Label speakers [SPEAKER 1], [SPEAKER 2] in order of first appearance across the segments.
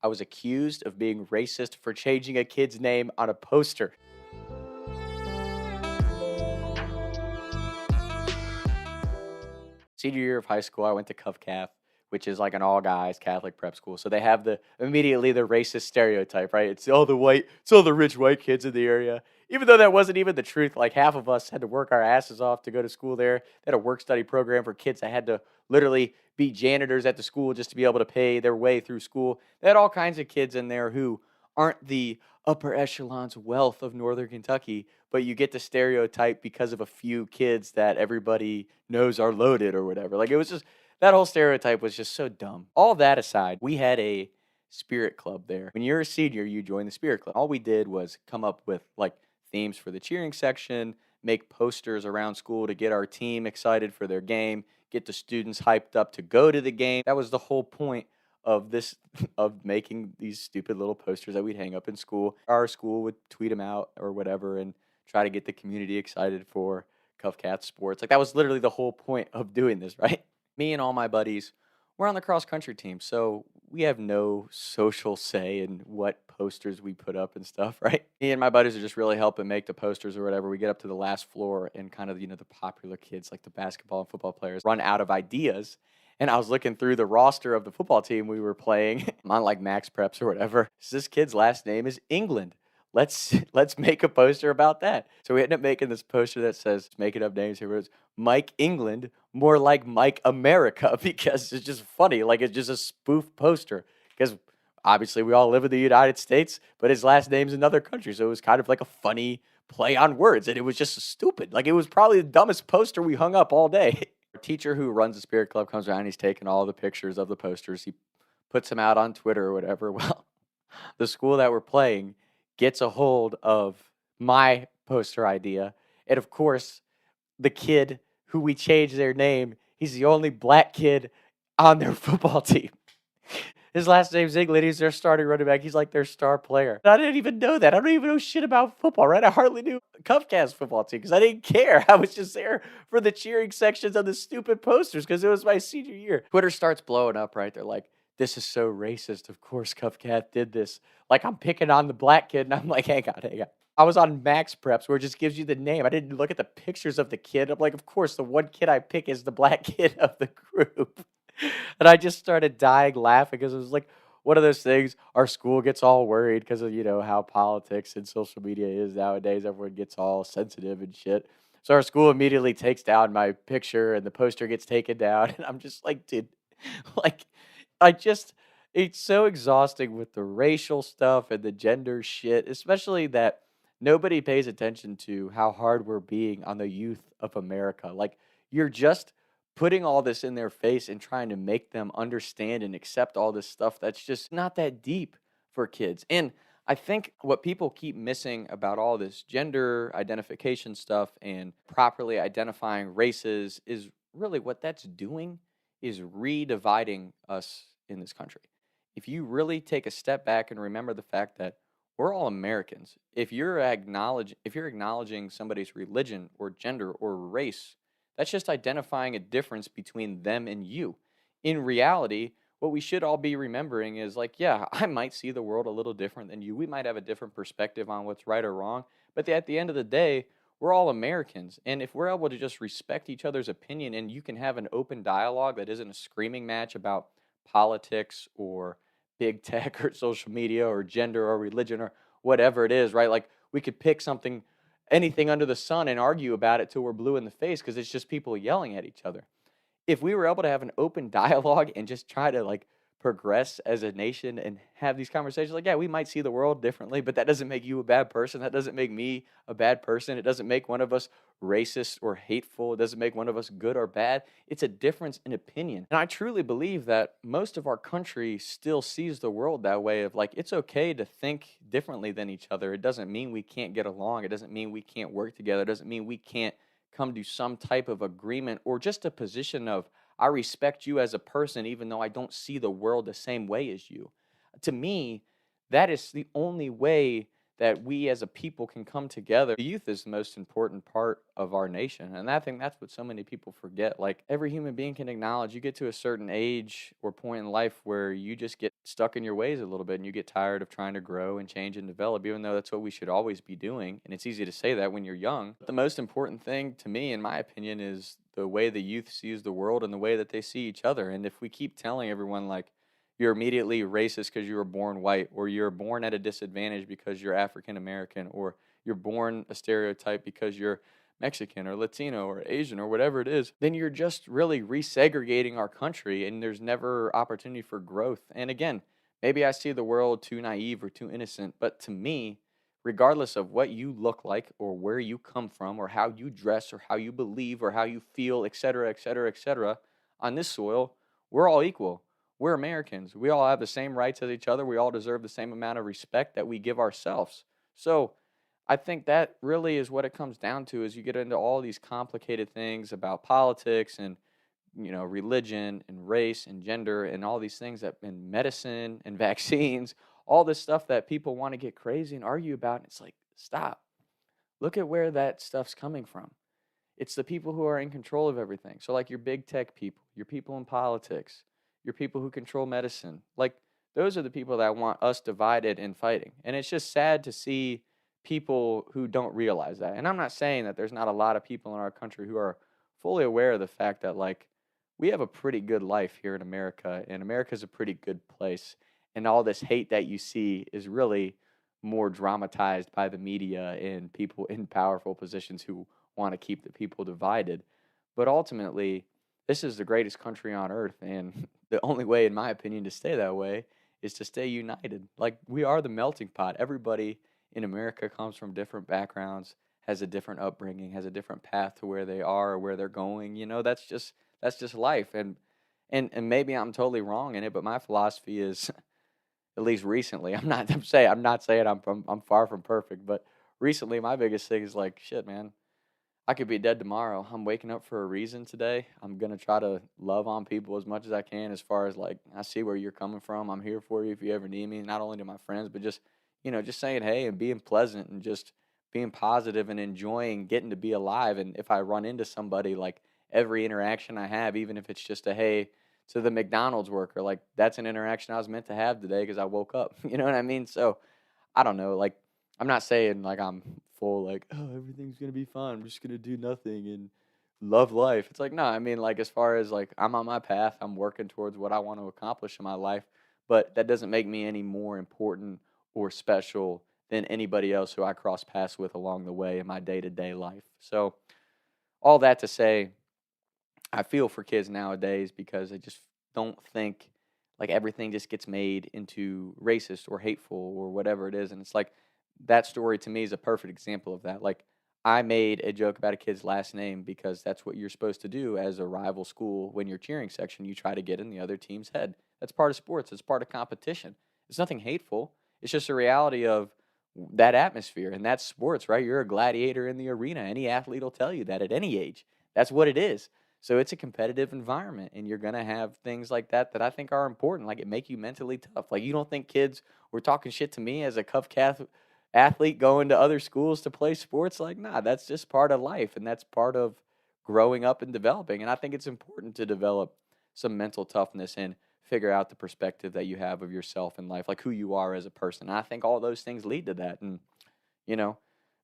[SPEAKER 1] I was accused of being racist for changing a kid's name on a poster. Senior year of high school, I went to CovCath, which is like an all guys Catholic prep school. So they have the racist stereotype, right? It's all the rich white kids in the area. Even though that wasn't even the truth, like half of us had to work our asses off to go to school there. They had a work study program for kids that had to literally be janitors at the school just to be able to pay their way through school. They had all kinds of kids in there who aren't the upper echelons wealth of Northern Kentucky, but you get the stereotype because of a few kids that everybody knows are loaded or whatever. Like it was just that whole stereotype was just so dumb. All that aside, we had a spirit club there. When you're a senior, you join the spirit club. All we did was come up with like themes for the cheering section, make posters around school to get our team excited for their game, get the students hyped up to go to the game. That was the whole point of this of making these stupid little posters that we'd hang up in school. Our school would tweet them out or whatever and try to get the community excited for CovCath sports. Like that was literally the whole point of doing this, right? Me and all my buddies, we're on the cross country team, so we have no social say in what posters we put up and stuff, right? Me and my buddies are just really helping make the posters or whatever. We get up to the last floor and kind of, the popular kids like the basketball and football players run out of ideas. And I was looking through the roster of the football team we were playing on like Max Preps or whatever. So this kid's last name is England. Let's make a poster about that. So we ended up making this poster that says, making up names here. It's Mike England, more like Mike America, because it's just funny. Like it's just a spoof poster. Because obviously we all live in the United States, but his last name's another country. So it was kind of like a funny play on words. And it was just stupid. Like it was probably the dumbest poster we hung up all day. Our teacher who runs the spirit club comes around. He's taking all the pictures of the posters. He puts them out on Twitter or whatever. Well, the school that we're playing gets a hold of my poster idea. And of course, the kid who we changed their name, he's the only black kid on their football team. His last name's England. He's their starting running back. He's like their star player. And I didn't even know that. I don't even know shit about football, right? I hardly knew CovCast football team because I didn't care. I was just there for the cheering sections of the stupid posters because it was my senior year. Twitter starts blowing up, right? They're like, this is so racist. Of course, CovCath did this. Like, I'm picking on the black kid, and I'm like, hang on. I was on Max Preps where it just gives you the name. I didn't look at the pictures of the kid. I'm like, of course, the one kid I pick is the black kid of the group. And I just started dying laughing because it was like one of those things. Our school gets all worried because of, how politics and social media is nowadays. Everyone gets all sensitive and shit. So our school immediately takes down my picture and the poster gets taken down. And I'm just like, dude, like, it's so exhausting with the racial stuff and the gender shit, especially that nobody pays attention to how hard we're being on the youth of America. Like, you're just putting all this in their face and trying to make them understand and accept all this stuff that's just not that deep for kids. And I think what people keep missing about all this gender identification stuff and properly identifying races is really what that's doing is re-dividing us in this country. If you really take a step back and remember the fact that we're all Americans, if you're acknowledging somebody's religion or gender or race, that's just identifying a difference between them and you. In reality, what we should all be remembering is like, yeah, I might see the world a little different than you. We might have a different perspective on what's right or wrong, but at the end of the day, we're all Americans. And if we're able to just respect each other's opinion and you can have an open dialogue that isn't a screaming match about politics or big tech or social media or gender or religion or whatever it is, right? Like we could pick something, anything under the sun and argue about it till we're blue in the face because it's just people yelling at each other. If we were able to have an open dialogue and just try to like progress as a nation and have these conversations, like, yeah, we might see the world differently, but that doesn't make you a bad person. That doesn't make me a bad person. It doesn't make one of us racist or hateful. It doesn't make one of us good or bad. It's a difference in opinion. And I truly believe that most of our country still sees the world that way of like, it's okay to think differently than each other. It doesn't mean we can't get along. It doesn't mean we can't work together. It doesn't mean we can't come to some type of agreement or just a position of, I respect you as a person, even though I don't see the world the same way as you. To me, that is the only way that we as a people can come together. The youth is the most important part of our nation. And I think that's what so many people forget. Like every human being can acknowledge you get to a certain age or point in life where you just get stuck in your ways a little bit and you get tired of trying to grow and change and develop, even though that's what we should always be doing. And it's easy to say that when you're young. But the most important thing to me, in my opinion, is the way the youth sees the world and the way that they see each other. And if we keep telling everyone, like, you're immediately racist because you were born white, or you're born at a disadvantage because you're African American, or you're born a stereotype because you're Mexican or Latino or Asian or whatever it is, then you're just really resegregating our country and there's never opportunity for growth. And again, maybe I see the world too naive or too innocent, but to me, regardless of what you look like or where you come from or how you dress or how you believe or how you feel, et cetera, et cetera, et cetera, on this soil, we're all equal. We're Americans. We all have the same rights as each other. We all deserve the same amount of respect that we give ourselves. So I think that really is what it comes down to is you get into all these complicated things about politics and religion and race and gender and all these things that in medicine and vaccines, all this stuff that people want to get crazy and argue about. And it's like, stop. Look at where that stuff's coming from. It's the people who are in control of everything. So like your big tech people, your people in politics, your people who control medicine. Like those are the people that want us divided and fighting. And it's just sad to see people who don't realize that. And I'm not saying that there's not a lot of people in our country who are fully aware of the fact that like we have a pretty good life here in America and America's a pretty good place. And all this hate that you see is really more dramatized by the media and people in powerful positions who want to keep the people divided. But ultimately, this is the greatest country on earth, and the only way, in my opinion, to stay that way is to stay united. Like, we are the melting pot. Everybody in America comes from different backgrounds, has a different upbringing, has a different path to where they are or where they're going. That's just life. And maybe I'm totally wrong in it, but my philosophy is, at least recently, I'm not saying I'm far from perfect, but recently my biggest thing is like, shit, man, I could be dead tomorrow. I'm waking up for a reason today. I'm going to try to love on people as much as I can, as far as like, I see where you're coming from. I'm here for you if you ever need me, not only to my friends, but just saying hey and being pleasant and just being positive and enjoying getting to be alive. And if I run into somebody, like every interaction I have, even if it's just a hey to the McDonald's worker, like that's an interaction I was meant to have today because I woke up. You know what I mean? So I don't know. Like, I'm not saying like I'm full like, oh, everything's gonna be fine. I'm just gonna do nothing and love life. It's like, no, I mean, like, as far as like I'm on my path, I'm working towards what I want to accomplish in my life, but that doesn't make me any more important or special than anybody else who I cross paths with along the way in my day to day life. So all that to say, I feel for kids nowadays because I just don't think like everything just gets made into racist or hateful or whatever it is. And it's like that story to me is a perfect example of that. Like I made a joke about a kid's last name because that's what you're supposed to do as a rival school when you're cheering section. You try to get in the other team's head. That's part of sports. It's part of competition. It's nothing hateful. It's just a reality of that atmosphere, and that's sports, right? You're a gladiator in the arena. Any athlete will tell you that at any age. That's what it is. So it's a competitive environment, and you're gonna have things like that that I think are important. Like it make you mentally tough. Like you don't think kids were talking shit to me as a Cup Cath athlete going to other schools to play sports? Like, nah, that's just part of life, and that's part of growing up and developing. And I think it's important to develop some mental toughness and figure out the perspective that you have of yourself in life, like who you are as a person. And I think all those things lead to that. And you know,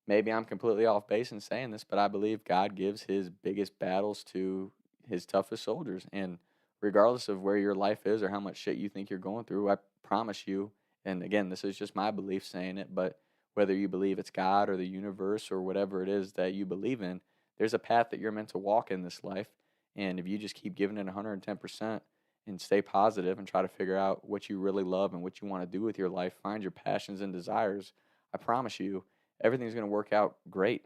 [SPEAKER 1] maybe I'm completely off base in saying this, but I believe God gives his biggest battles to his toughest soldiers. And regardless of where your life is or how much shit you think you're going through, I promise you, and again, this is just my belief saying it, but whether you believe it's God or the universe or whatever it is that you believe in, there's a path that you're meant to walk in this life. And if you just keep giving it 110% and stay positive and try to figure out what you really love and what you want to do with your life, find your passions and desires, I promise you, everything's going to work out great.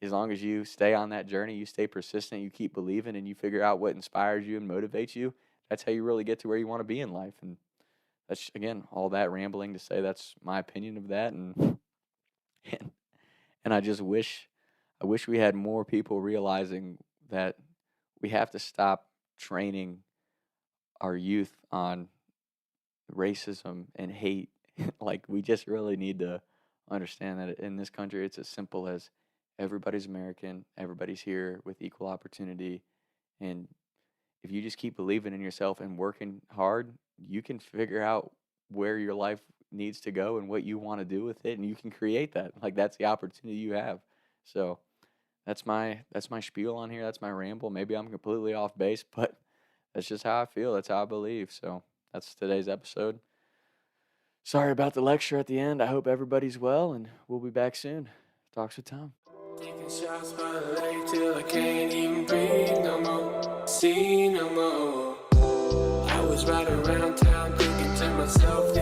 [SPEAKER 1] As long as you stay on that journey, you stay persistent, you keep believing, and you figure out what inspires you and motivates you, that's how you really get to where you want to be in life. And that's, again, all that rambling to say that's my opinion of that. And, and I wish we had more people realizing that we have to stop training our youth on racism and hate. Like, we just really need to understand that in this country it's as simple as everybody's American, everybody's here with equal opportunity, and if you just keep believing in yourself and working hard, you can figure out where your life needs to go and what you want to do with it, and you can create that. Like that's the opportunity you have. So that's my spiel on here. That's my ramble. Maybe I'm completely off base, but that's just how I feel. That's how I believe. So that's today's episode. Sorry about the lecture at the end. I hope everybody's well, and we'll be back soon. Talks with Tom.
[SPEAKER 2] Taking shots by the lake till I can't even breathe no more, see no more. I was riding around town thinking to myself,